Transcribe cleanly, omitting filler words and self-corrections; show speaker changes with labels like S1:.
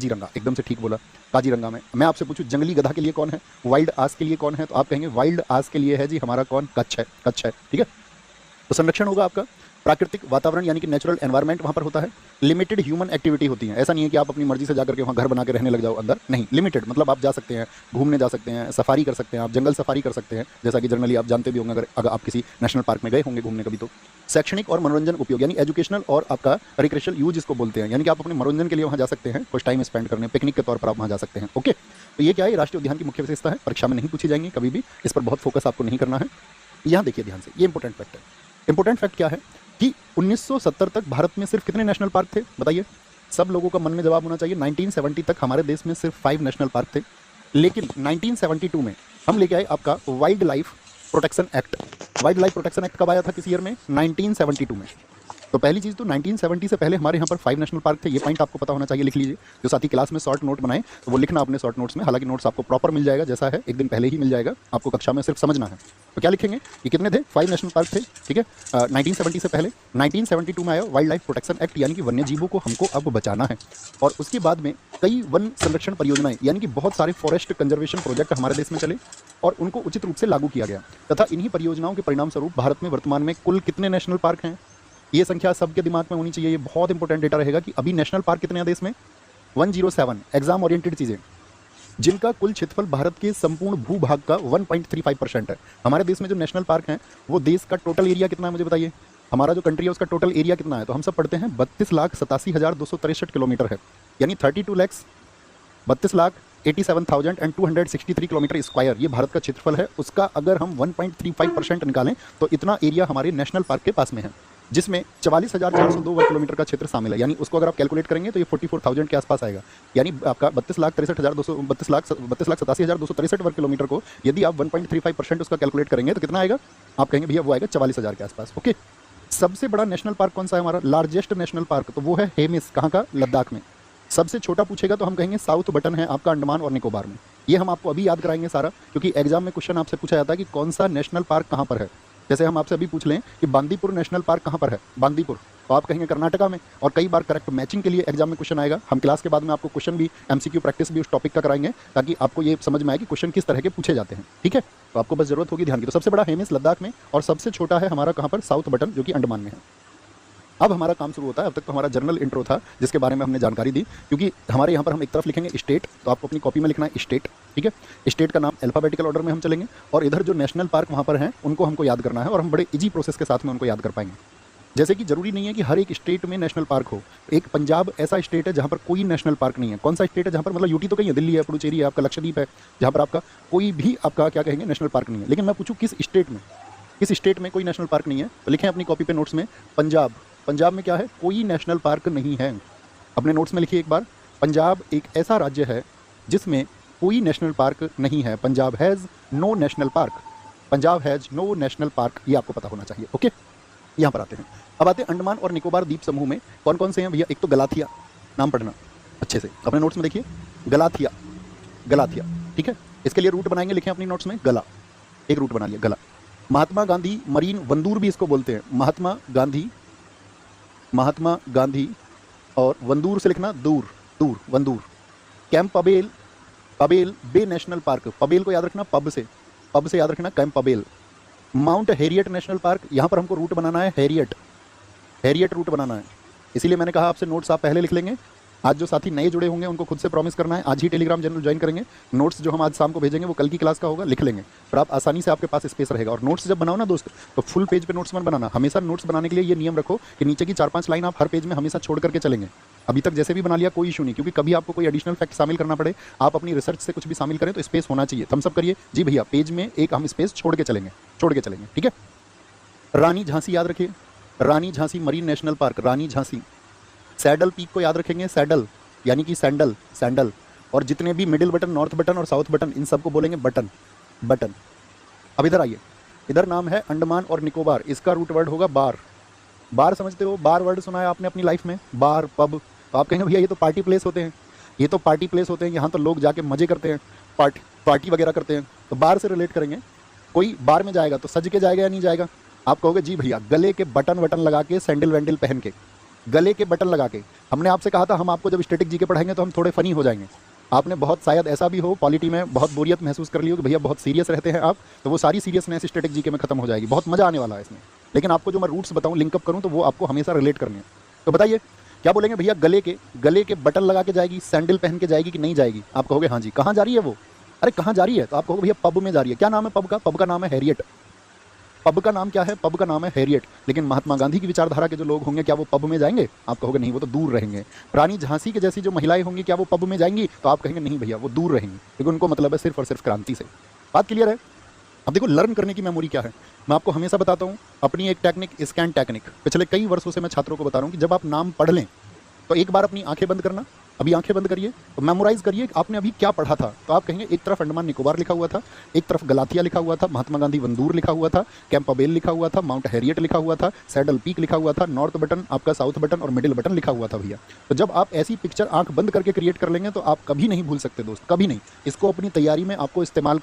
S1: काजीरंगा, एकदम से ठीक बोला, काजीरंगा में। मैं आपसे पूछूं जंगली गधा के लिए कौन है, वाइल्ड आस के लिए कौन है, तो आप कहेंगे वाइल्ड आस के लिए है जी हमारा कौन, कच्छ है, कच्छ है, ठीक है। तो संरक्षण होगा आपका प्राकृतिक वातावरण यानी कि नेचुरल एनवायरनमेंट वहाँ पर होता है। लिमिटेड ह्यूमन एक्टिविटी होती है, ऐसा नहीं है कि आप अपनी मर्जी से जाकर के वहाँ घर बना के रहने लग जाओ अंदर, नहीं, लिमिटेड मतलब आप जा सकते हैं, घूमने जा सकते हैं, सफारी कर सकते हैं, आप जंगल सफारी कर सकते हैं, जैसा कि जनरली आप जानते भी होंगे अगर आप किसी नेशनल पार्क में गए होंगे घूमने कभी। तो शैक्षणिक और मनोरंजन उपयोग यानी एजुकेशनल और आपका रिक्रेशनल यूज इसको बोलते हैं, यानी कि आप अपने मनोरंजन के लिए वहाँ जा सकते हैं, कुछ टाइम स्पेंड करने, पिकनिक के तौर पर आप वहाँ जा सकते हैं। ओके, तो ये क्या है, राष्ट्रीय उद्यान की मुख्य विशेषता है, परीक्षा में नहीं पूछी जाएंगी कभी भी, इस पर बहुत फोकस आपको नहीं करना है। यहाँ देखिए ध्यान से, ये इंपॉर्टेंट फैक्ट है। इंपॉर्टेंट फैक्ट क्या है कि 1970 तक भारत में सिर्फ कितने नेशनल पार्क थे बताइए, सब लोगों का मन में जवाब होना चाहिए। 1970 तक हमारे देश में सिर्फ 5 नेशनल पार्क थे, लेकिन 1972 में हम लेके आए आपका wild life protection act. Wild life protection act कब आया था, किस ईयर में, 1972 में। तो पहली चीज़ तो 1970 से पहले हमारे यहाँ पर 5 नेशनल पार्क थे, ये पॉइंट आपको पता होना चाहिए, लिख लीजिए। जो साथी क्लास में शॉर्ट नोट बनाए तो वो लिखना अपने शॉर्ट नोट्स में, हालांकि नोट्स आपको प्रॉपर मिल जाएगा, जैसा है एक दिन पहले ही मिल जाएगा, आपको कक्षा में सिर्फ समझना है। तो क्या लिखेंगे, ये कितने थे, 5 नेशनल पार्क थे, ठीक है। 1970 से पहले 1972 में आया वाइल्ड लाइफ प्रोटेक्शन एक्ट, यानी कि वन्य जीवों को हमको अब बचाना है। और उसके बाद में कई वन संरक्षण परियोजनाएं यानी कि बहुत सारे फॉरेस्ट कंजर्वेशन प्रोजेक्ट हमारे देश में चले और उनको उचित रूप से लागू किया गया, तथा इन्हीं परियोजनाओं के परिणाम स्वरूप भारत में वर्तमान में कुल कितने नेशनल पार्क हैं, ये संख्या सबके दिमाग में होनी चाहिए। ये बहुत इंपॉर्टेंट डेटा रहेगा कि अभी नेशनल पार्क कितने हैं देश में, 107। एग्जाम ओरिएंटेड चीज़ें, जिनका कुल क्षेत्रफल भारत के संपूर्ण भूभाग का 1.35% है। हमारे देश में जो नेशनल पार्क हैं वो देश का टोटल एरिया कितना है मुझे बताइए, हमारा जो कंट्री है उसका टोटल एरिया कितना है, तो हम सब पढ़ते हैं 32,87,263 किलोमीटर है, यानी 32,87,263 किलोमीटर स्क्वायर, ये भारत का क्षेत्रफल है। उसका अगर हम 1.35% निकालें तो इतना एरिया हमारे नेशनल पार्क के पास में है, जिसमें 44,402 वर्ग किलोमीटर का क्षेत्र शामिल है। यानी उसको अगर आप कैलकुलेट करेंगे तो ये 44,000 के आसपास आएगा, यानी आपका 32,87,263 वर्ग किलोमीटर को यदि आप 1.35% उसका कैलकुलेट करेंगे तो कितना आएगा, आप कहेंगे भैया वो आएगा 44,000 के आसपास। ओके, सबसे बड़ा नेशनल पार्क कौन सा है हमारा, लार्जेस्ट नेशनल पार्क, तो वो है हेमिस, कहाँ का, लद्दाख में। सबसे छोटा पूछेगा तो हम कहेंगे साउथ बटन है आपका अंडमान और निकोबार में। ये हम आपको अभी याद कराएंगे सारा, क्योंकि एग्जाम में क्वेश्चन आपसे पूछा जाता है कि कौन सा नेशनल पार्क कहाँ पर है। जैसे हम आपसे अभी पूछ लें कि बांदीपुर नेशनल पार्क कहाँ पर है, बांदीपुर, तो आप कहेंगे कर्नाटका में। और कई बार करेक्ट मैचिंग के लिए एग्जाम में क्वेश्चन आएगा, हम क्लास के बाद में आपको क्वेश्चन भी, एमसीक्यू प्रैक्टिस भी उस टॉपिक का कराएंगे, ताकि आपको ये समझ में आए कि क्वेश्चन किस तरह के पूछे जाते हैं, ठीक है। तो आपको बस जरूरत होगी ध्यान की। तो सबसे बड़ा हेमिस लद्दाख में, और सबसे छोटा है हमारा कहाँ पर, साउथ बटन, जो कि अंडमान में है। अब हमारा काम शुरू होता है, अब तक तो हमारा जनरल इंट्रो था जिसके बारे में हमने जानकारी दी, क्योंकि हमारे यहाँ पर हम एक तरफ लिखेंगे स्टेट, तो आपको अपनी कॉपी में लिखना है स्टेट, ठीक है। स्टेट का नाम अल्फाबेटिकल ऑर्डर में हम चलेंगे, और इधर जो नेशनल पार्क वहाँ पर हैं उनको हमको याद करना है, और हम बड़े इजी प्रोसेस के साथ में उनको याद कर पाएंगे। जैसे कि जरूरी नहीं है कि हर एक स्टेट में नेशनल पार्क हो। एक पंजाब ऐसा स्टेट है जहाँ पर कोई नेशनल पार्क नहीं है। कौन सा स्टेट है जहाँ पर, मतलब यूटी तो कहीं है, दिल्ली है, पुडुचेरी है, आपका लक्षद्वीप है, जहाँ पर आपका कोई भी आपका क्या कहेंगे नेशनल पार्क नहीं है। लेकिन मैं पूछूँ किस स्टेट में, किस स्टेट में कोई नेशनल पार्क नहीं है, तो लिखें अपनी कॉपी पे नोट्स में पंजाब। पंजाब में क्या है, कोई नेशनल पार्क नहीं है। अपने नोट्स में लिखिए एक बार, पंजाब एक ऐसा राज्य है जिसमें कोई नेशनल पार्क नहीं है। Punjab has no national park, Punjab has no national park, ये आपको पता होना चाहिए। ओके, यहाँ पर आते हैं। अब आते हैं अंडमान और निकोबार द्वीप समूह में कौन कौन से हैं भैया। एक तो गलाथिया, नाम पढ़ना अच्छे से, अपने नोट्स में देखिए, गलाथिया, गलाथिया, ठीक है। इसके लिए रूट बनाएंगे, लिखें अपनी नोट्स में, गला, एक रूट बना लिया, गला। महात्मा गांधी मरीन वंदूर भी इसको बोलते हैं, महात्मा गांधी और वंदूर से लिखना दूर, दूर, वंदूर। कैंप पबेल, पबेल बे नेशनल पार्क, पबेल को याद रखना, पब से याद रखना, Campbell. Mount Harriet national park, यहाँ पर हमको रूट बनाना है, हैरियट रूट बनाना है, इसीलिए मैंने कहा आपसे नोट्स आप पहले लिख लेंगे। आज जो साथी नए जुड़े होंगे उनको खुद से प्रॉमिस करना है, आज ही टेलीग्राम चैनल ज्वाइन करेंगे। नोट्स जो हम आज शाम को भेजेंगे वो कल की क्लास का होगा, लिख लेंगे, पर आप आसानी से आपके पास स्पेस रहेगा। और नोट्स जब बनाओ ना दोस्त, तो फुल पेज पे नोट्स मत बनाना। हमेशा नोट्स बनाने के लिए ये नियम रखो कि नीचे की 4-5 लाइन आप हर पेज में हमेशा छोड़ करके चलेंगे। अभी तक जैसे भी बना लिया कोई इशू नहीं, क्योंकि कभी आपको कोई एडिशनल फैक्ट शामिल करना पड़े, आप अपनी रिसर्च से कुछ भी शामिल करें तो स्पेस होना चाहिए। थम्स अप करिए जी भैया, पेज में एक हम स्पेस छोड़ के चलेंगे, ठीक है। रानी झांसी याद रखिए, रानी झांसी मरीन नेशनल पार्क, रानी झांसी। सैडल पीक को याद रखेंगे, सैडल यानी कि सैंडल। और जितने भी मिडिल बटन, नॉर्थ बटन और साउथ बटन, इन सबको बोलेंगे बटन। अब इधर आइए, इधर नाम है अंडमान और निकोबार, इसका रूट वर्ड होगा बार। बार समझते हो, बार वर्ड सुना है आपने अपनी लाइफ में, बार, पब। तो आप कहेंगे भैया ये तो पार्टी प्लेस होते हैं, यहाँ तो लोग जाके मजे करते हैं, पार्टी वगैरह करते हैं। तो बार से रिलेट करेंगे, कोई बार में जाएगा तो सज के जाएगा या नहीं जाएगा, आप कहोगे जी भैया गले के बटन लगा के, सैंडल वैंडल पहन के, गले के बटन लगा के। हमने आपसे कहा था हम आपको जब स्टैटिक जीके पढ़ाएंगे तो हम थोड़े फनी हो जाएंगे। आपने बहुत शायद ऐसा भी हो पॉलिटी में बहुत बोरियत महसूस कर ली हो कि भैया बहुत सीरियस रहते हैं आप, तो वो सारी सीरियसनेस स्टैटिक जीके में खत्म हो जाएगी। बहुत मजा आने वाला है इसमें। लेकिन आपको जो मैं रूट्स बताऊं, लिंकअप करूं, तो वो आपको हमेशा रिलेट करने हैं। तो बताइए क्या बोलेंगे भैया? गले के बटन लगा के जाएगी, सैंडल पहन के जाएगी कि नहीं जाएगी? आप कहोगे हाँ जी। कहाँ जा रही है वो? अरे कहाँ जा रही है? तो आप कहोगे भैया पब में जा रही है। क्या नाम है पब का? पब का नाम है हैरियट। पब का नाम क्या है? पब का नाम है हैरियट। लेकिन महात्मा गांधी की विचारधारा के जो लोग होंगे क्या वो पब में जाएंगे? आप कहोगे नहीं, वो तो दूर रहेंगे। रानी झांसी के जैसी जो महिलाएं होंगी क्या वो पब में जाएंगी? तो आप कहेंगे नहीं भैया, वो दूर रहेंगी, क्योंकि उनको मतलब है सिर्फ और सिर्फ क्रांति से। बात क्लियर है? अब देखो लर्न करने की मेमोरी क्या है। मैं आपको हमेशा बताता हूँ अपनी एक टेक्निक, स्कैन टेक्निक। पिछले कई वर्षों से मैं छात्रों को बता रहा हूँ कि जब आप नाम पढ़ लें तो एक बार अपनी आंखें बंद करना। अभी आंखें बंद करिए, तो मेमोराइज करिए कि आपने अभी क्या पढ़ा था। तो आप कहेंगे एक तरफ अंडमान निकोबार लिखा हुआ था, एक तरफ गलाथिया लिखा हुआ था, महात्मा गांधी वंदूर लिखा हुआ था, कैंपाबेल लिखा हुआ था, माउंट हैरियट लिखा हुआ था, सैडल पीक लिखा हुआ था, नॉर्थ बटन आपका, साउथ बटन और मिडिल बटन लिखा हुआ था भैया। तो जब आप ऐसी पिक्चर आंख बंद करके क्रिएट कर लेंगे तो आप कभी नहीं भूल सकते दोस्त, कभी नहीं। इसको अपनी तैयारी में आपको इस्तेमाल